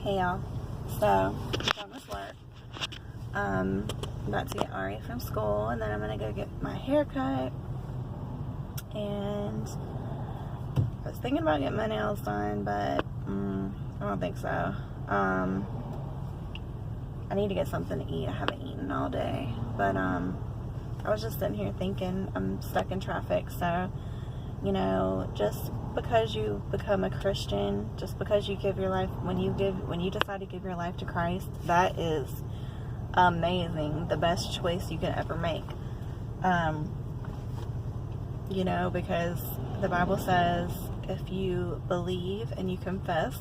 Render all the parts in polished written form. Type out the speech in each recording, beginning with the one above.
Hey y'all, so done with work. About to get Ari from school, and then I'm gonna go get my hair cut. And I was thinking about getting my nails done, but I don't think so. I need to get something to eat. I haven't eaten all day, but I was just sitting here thinking, I'm stuck in traffic, so just because you become a Christian, just because you give your life, when you decide to give your life to Christ, that is amazing, the best choice you can ever make. Because the Bible says if you believe and you confess,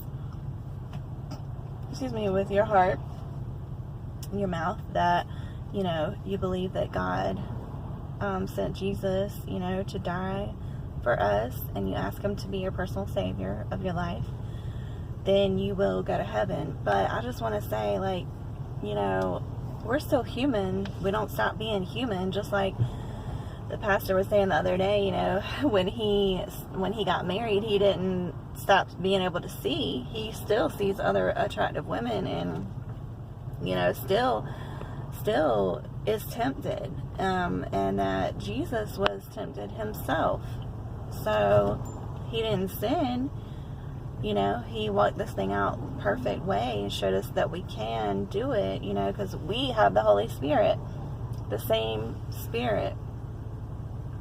with your heart, your mouth, that you believe that God sent Jesus to die for us, and you ask him to be your personal savior of your life, then you will go to heaven. But I just want to say, we're still human. We don't stop being human. Just like the pastor was saying the other day, when he got married, he didn't stop being able to see. He still sees other attractive women, and still is tempted, and that Jesus was tempted himself. So he didn't sin. He walked this thing out perfect way and showed us that we can do it, because we have the Holy Spirit, the same Spirit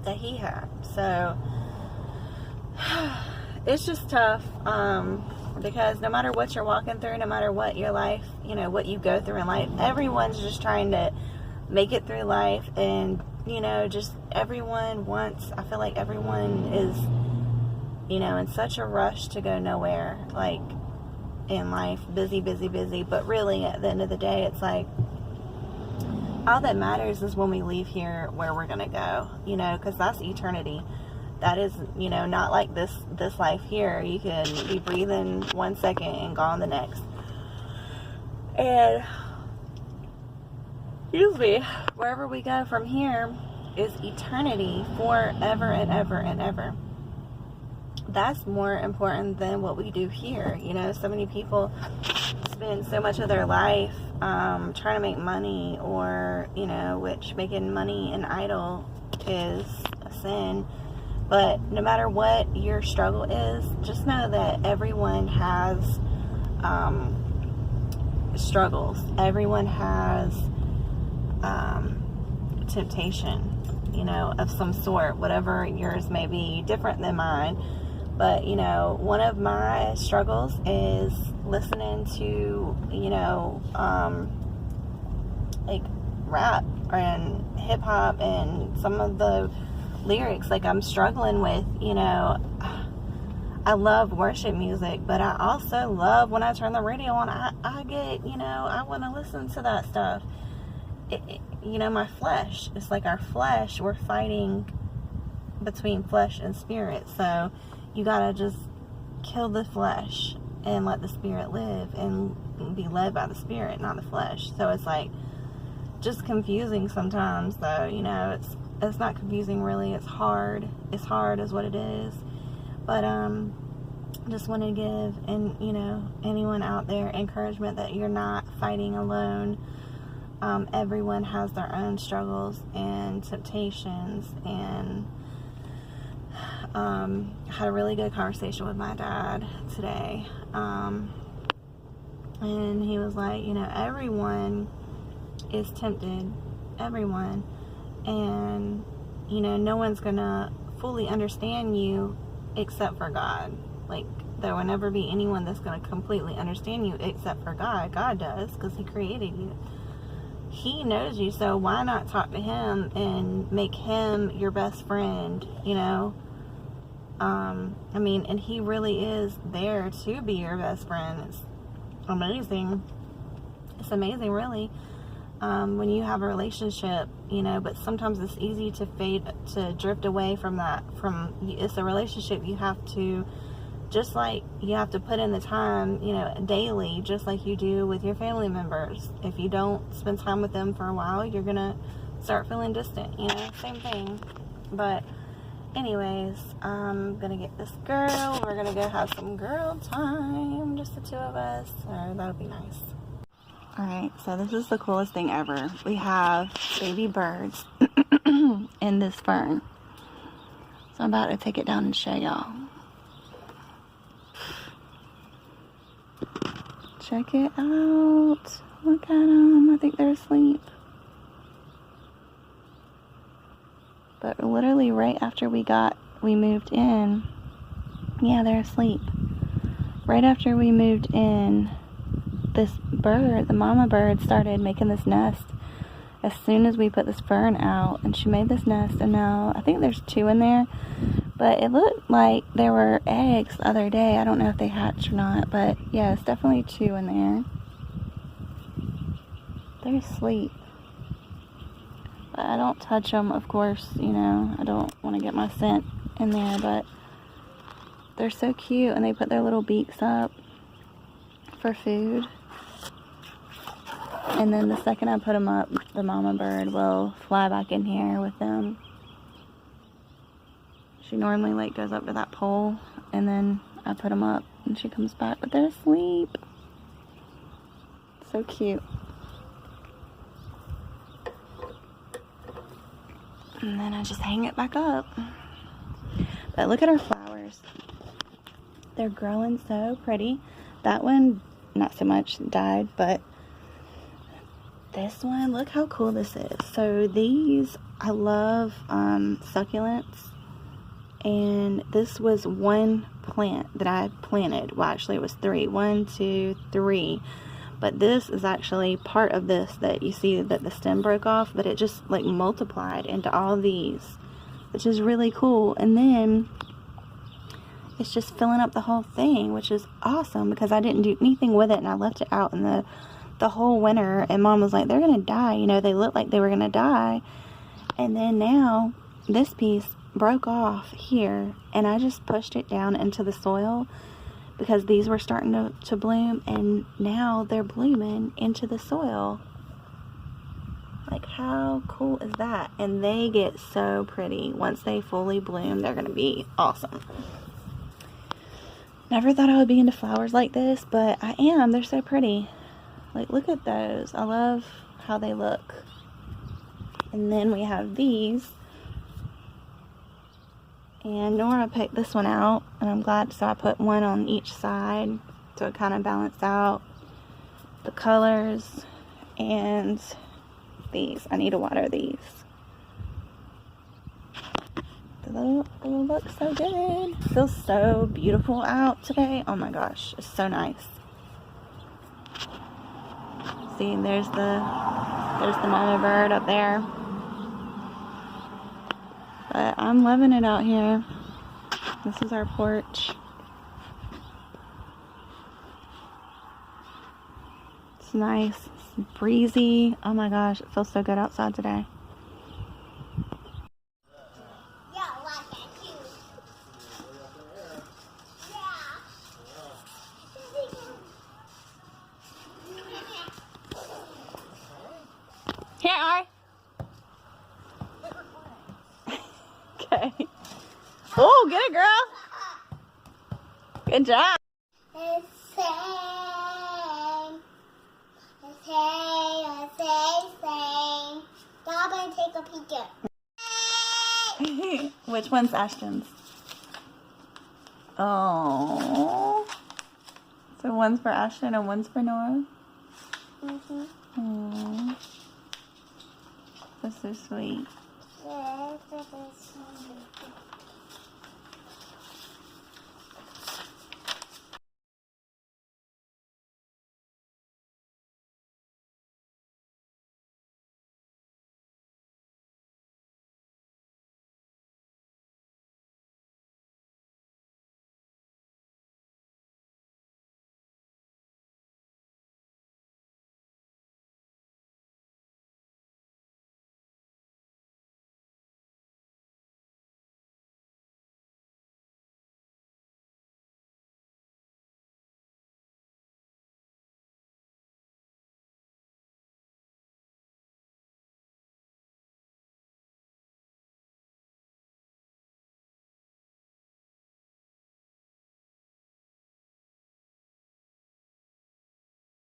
that he had. So it's just tough, because no matter what you're walking through, no matter what your life, what you go through in life, everyone's just trying to make it through life, and just everyone wants, I feel like everyone is in such a rush to go nowhere, like in life, busy, but really at the end of the day, it's like all that matters is when we leave here, where we're gonna go, because that's eternity. That is, not like this life here. You can be breathing 1 second and gone the next. And wherever we go from here is eternity, forever and ever and ever. That's more important than what we do here. So many people spend so much of their life trying to make money, or which making money an idol is a sin. But no matter what your struggle is, just know that everyone has struggles. Everyone has temptation, of some sort, whatever yours may be, different than mine. But, one of my struggles is listening to, like rap and hip hop, and some of the lyrics, I'm struggling with, I love worship music, but I also love when I turn the radio on, I get, I want to listen to that stuff. My flesh, it's like our flesh, we're fighting between flesh and spirit. So you gotta just kill the flesh and let the spirit live, and be led by the spirit, not the flesh. So it's just confusing sometimes, though. It's not confusing really, it's hard is what it is. But just want to give, and anyone out there, encouragement that you're not fighting alone. Everyone has their own struggles and temptations, and had a really good conversation with my dad today, and he was like, everyone is tempted, everyone, and no one's gonna fully understand you except for God. There will never be anyone that's gonna completely understand you except for God. God does, because he created you. He knows you, so why not talk to him and make him your best friend, and he really is there to be your best friend. It's amazing. It's amazing, really, when you have a relationship, but sometimes it's easy to drift away from that. It's a relationship you have to, just like you have to put in the time, daily, just like you do with your family members. If you don't spend time with them for a while, you're gonna start feeling distant, same thing. But anyways, I'm gonna get this girl. We're gonna go have some girl time, just the two of us. So that'll be nice. Alright, so this is the coolest thing ever. We have baby birds in this fern. So I'm about to take it down and show y'all. Check it out. Look at them. I think they're asleep. But literally right after we moved in, yeah, they're asleep. Right after we moved in, this bird, the mama bird, started making this nest as soon as we put this fern out, and she made this nest, and now I think there's 2 in there, but it looked like there were eggs the other day. I don't know if they hatched or not, but yeah, it's definitely 2 in there. They're asleep. But I don't touch them, of course, you know, I don't want to get my scent in there, but they're so cute, and they put their little beaks up for food. And then the second I put them up, the mama bird will fly back in here with them. She normally like goes up to that pole, and then I put them up and she comes back, but they're asleep. So cute. And then I just hang it back up. But look at our flowers. They're growing so pretty. That one, not so much, died, but this one, look how cool this is. So these, I love succulents, and this was one plant that I planted. Well, actually it was 3. 1, 2, 3. But this is actually part of this that you see that the stem broke off, but it just like multiplied into all these, which is really cool. And then it's just filling up the whole thing, which is awesome because I didn't do anything with it, and I left it out in the whole winter, and Mom was like, they're gonna die, you know, they look like they were gonna die. And then now this piece broke off here, and I just pushed it down into the soil because these were starting to bloom, and now they're blooming into the soil. Like, how cool is that? And they get so pretty. Once they fully bloom, they're gonna be awesome. Never thought I would be into flowers like this, but I am. They're so pretty. Like, look at those. I love how they look. And then we have these. And Nora picked this one out, and I'm glad, so I put one on each side so it kind of balanced out the colors. And these, I need to water these. They look so good. Feels so beautiful out today. Oh my gosh, it's so nice. See, there's the mama bird up there. But I'm loving it out here. This is our porch. It's nice. It's breezy. Oh my gosh, it feels so good outside today. Here, Ari. Okay. Oh, get it, girl. Good job. Now I'm going to take a picture. Which one's Ashton's? Oh. So one's for Ashton and one's for Nora? Mm-hmm. Aww. That's so sweet. Yeah, that's so sweet.